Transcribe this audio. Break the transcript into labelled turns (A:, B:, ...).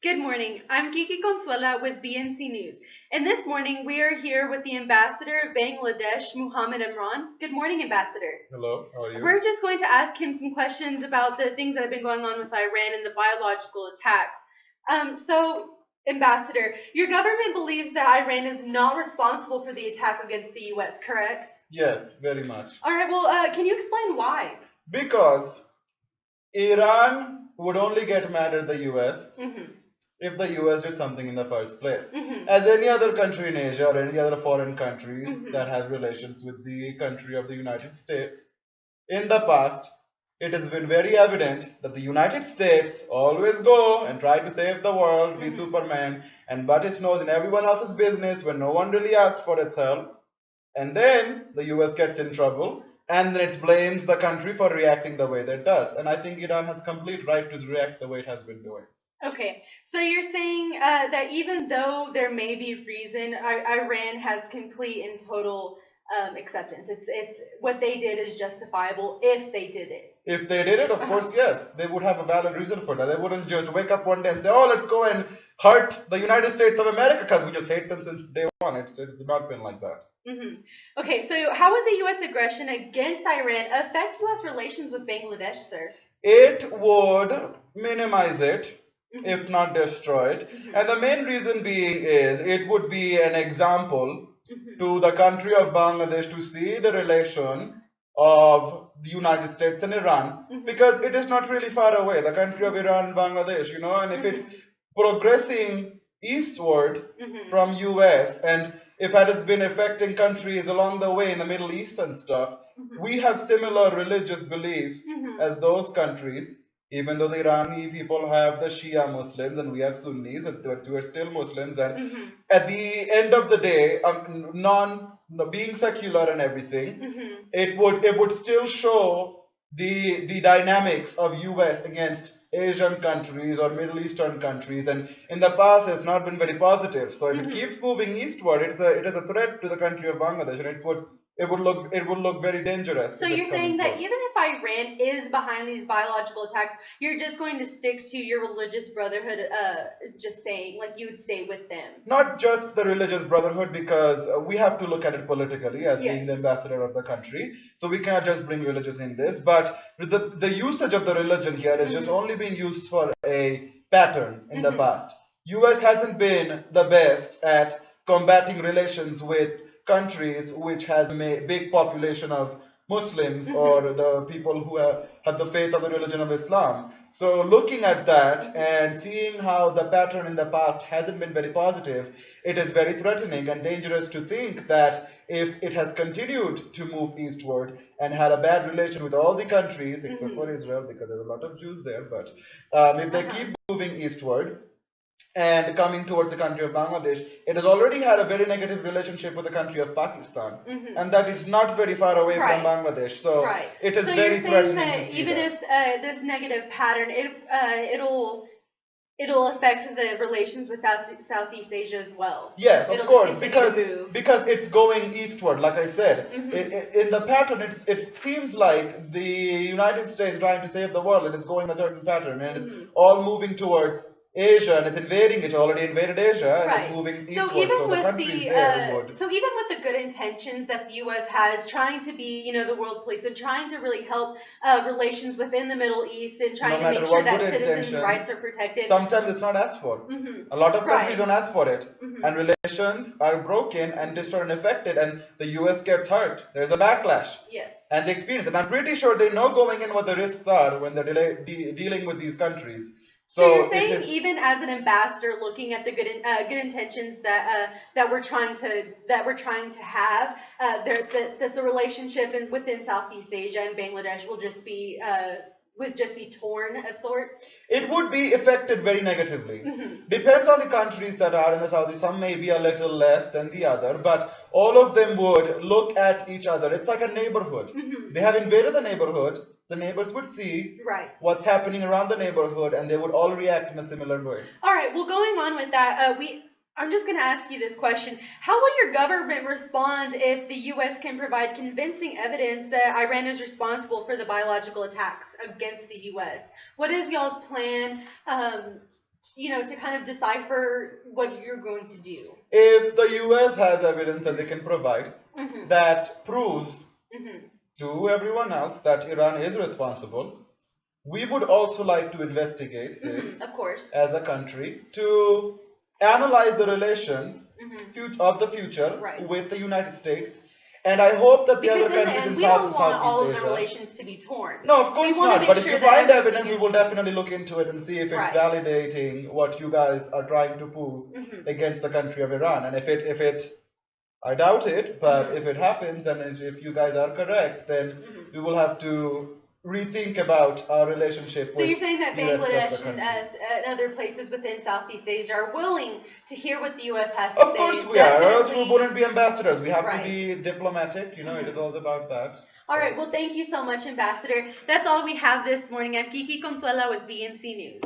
A: Good morning. I'm Kiki Consuela with BNC News. And this morning we are here with the Ambassador of Bangladesh, Muhammad Imran. Good morning, Ambassador.
B: Hello, how are you?
A: We're just going to ask him some questions about the things that have been going on with Iran and the biological attacks. Ambassador, your government believes that Iran is not responsible for the attack against the U.S., correct?
B: Yes, very much.
A: All right, well, can you explain why?
B: Because Iran would only get mad at the US
A: Mm-hmm.
B: if the US did something in the first place.
A: Mm-hmm.
B: As any other country in Asia or any other foreign countries
A: Mm-hmm.
B: that have relations with the country of the United States, in the past, it has been very evident that the United States always go and try to save the world, be
A: Mm-hmm.
B: Superman, and butt its nose in everyone else's business when no one really asked for its help. And then the US gets in trouble, and then it blames the country for reacting the way that it does. And I think Iran has complete right to react the way it has been doing.
A: Okay, so you're saying that even though there may be reason, Iran has complete and total acceptance. It's what they did is justifiable if they did it.
B: If they did it, of course, yes, they would have a valid reason for that. They wouldn't just wake up one day and say, "Oh, let's go and hurt the United States of America because we just hate them since day one." It's not been like that.
A: Hmm. Okay, so how would the U.S. aggression against Iran affect U.S. relations with Bangladesh, sir?
B: It would minimize it,
A: Hmm.
B: if not destroy it.
A: Hmm.
B: And the main reason being is it would be an example
A: Hmm.
B: to the country of Bangladesh to see the relation of the United States and Iran
A: Hmm.
B: because it is not really far away, the country of Iran and Bangladesh, and if it's progressing eastward
A: Hmm.
B: from US and if it has been affecting countries along the way in the Middle East and stuff,
A: Hmm.
B: we have similar religious beliefs
A: Hmm.
B: as those countries, even though the Irani people have the Shia Muslims and we have Sunnis, but we're still Muslims. And
A: Hmm.
B: at the end of the day, being secular and everything,
A: Hmm.
B: it would still show the dynamics of US against Asian countries or Middle Eastern countries, and in the past it's not been very positive. So if it
A: Hmm.
B: keeps moving eastward, it is a threat to the country of Bangladesh, and it would look very dangerous
A: So
B: if
A: you're
B: it's
A: saying
B: coming
A: that
B: close.
A: even if Iran is behind these biological attacks, you're just going to stick to your religious brotherhood, just saying, like you would stay with them.
B: Not just the religious brotherhood, because we have to look at it politically as being the
A: Yes.
B: ambassador of the country. So we cannot just bring religion in this, but the usage of the religion here is just
A: Mhm.
B: only being used for a pattern in the
A: Mhm.
B: past. US hasn't been the best at combating relations with countries which has a big population of Muslims
A: Mhm.
B: or the people who have the faith of the religion of Islam. So looking at that
A: Mhm.
B: and seeing how the pattern in the past hasn't been very positive, it is very threatening and dangerous to think that if it has continued to move eastward and had a bad relation with all the countries except for
A: Mhm.
B: Israel, because there are a lot of Jews there, but if they
A: Uh-huh.
B: keep moving eastward and coming towards the country of Bangladesh, it has already had a very negative relationship with the country of Pakistan.
A: Mhm.
B: And that is not very far away from
A: Right.
B: Bangladesh. So
A: Right.
B: it is
A: So you're
B: very
A: saying
B: threatening to
A: that
B: see
A: even
B: that.
A: if this negative pattern, it'll affect the relations with Southeast Asia as well.
B: Yes, of
A: It'll just
B: course,
A: continue to
B: because
A: move.
B: because it's going eastward, like I said.
A: Mhm.
B: In the pattern, it seems like the United States trying to save the world. It is going a certain pattern, and it's
A: Mhm.
B: all moving towards Asia, and it's invading. It's already invaded Asia, and it's
A: Right.
B: moving
A: So
B: eastward.
A: even
B: So the
A: with
B: countries there would.
A: the good intentions that the U.S. has, trying to be, the world police and trying to really help relations within the Middle East and
B: No
A: trying to make
B: matter
A: sure
B: what
A: that
B: good
A: citizens' rights are
B: intentions,
A: protected.
B: sometimes it's not asked for.
A: Hmm.
B: A lot of countries
A: Right.
B: don't ask for it,
A: Hmm.
B: and relations are broken and destroyed and affected, and the US gets hurt. There's a backlash.
A: Yes.
B: And they experience it. And I'm pretty sure they know going in what the risks are when they're dealing with these countries.
A: So you're
B: So it
A: saying
B: is.
A: even as an ambassador, looking at the good intentions that we're trying to have, that the relationship within Southeast Asia and Bangladesh will just be would just be torn of sorts.
B: It would be affected very negatively.
A: Hmm.
B: Depends on the countries that are in the southeast. Some may be a little less than the other, but all of them would look at each other. It's like a neighborhood.
A: Hmm.
B: They have invaded the neighborhood. The neighbors would see
A: Right.
B: what's happening around the neighborhood, and they would all react in a similar way.
A: All right. Well, going on with that, I'm just going to ask you this question. How will your government respond if the U.S. can provide convincing evidence that Iran is responsible for the biological attacks against the U.S.? What is y'all's plan to kind of decipher what you're going to do.
B: If the US has evidence that they can provide
A: Mhm.
B: that proves
A: Mhm.
B: to everyone else that Iran is responsible, we would also like to investigate this
A: Mhm. Of course.
B: as a country to analyze the relations
A: Mhm.
B: of the future
A: Right.
B: with the United States. And I hope that the
A: Because
B: other
A: in the
B: countries
A: end,
B: in
A: we
B: South
A: don't
B: and
A: want all of
B: Southeast
A: the
B: Asia.
A: relations to be torn.
B: No, of course
A: We wanna
B: not.
A: make
B: But if
A: sure
B: you
A: that
B: find
A: everything
B: evidence, we
A: is-
B: will definitely look into it and see if it's
A: Right.
B: validating what you guys are trying to prove
A: Mhm.
B: against the country of Iran. And if it, I doubt it, but
A: Mhm.
B: if it happens and if you guys are correct, then
A: Mhm.
B: we will have to rethink about our relationship
A: So
B: with
A: you're saying that
B: the rest of the
A: Bangladesh and
B: countries.
A: and other places within Southeast Asia are willing to hear what the U.S. has to
B: Of
A: say?
B: course we are, or else we
A: Definitely-
B: wouldn't be ambassadors. We have to
A: Right.
B: be diplomatic, it
A: Mhm.
B: is all about that.
A: All right, well, thank you so much, Ambassador. That's all we have this morning. I'm Kiki Consuela with BNC News.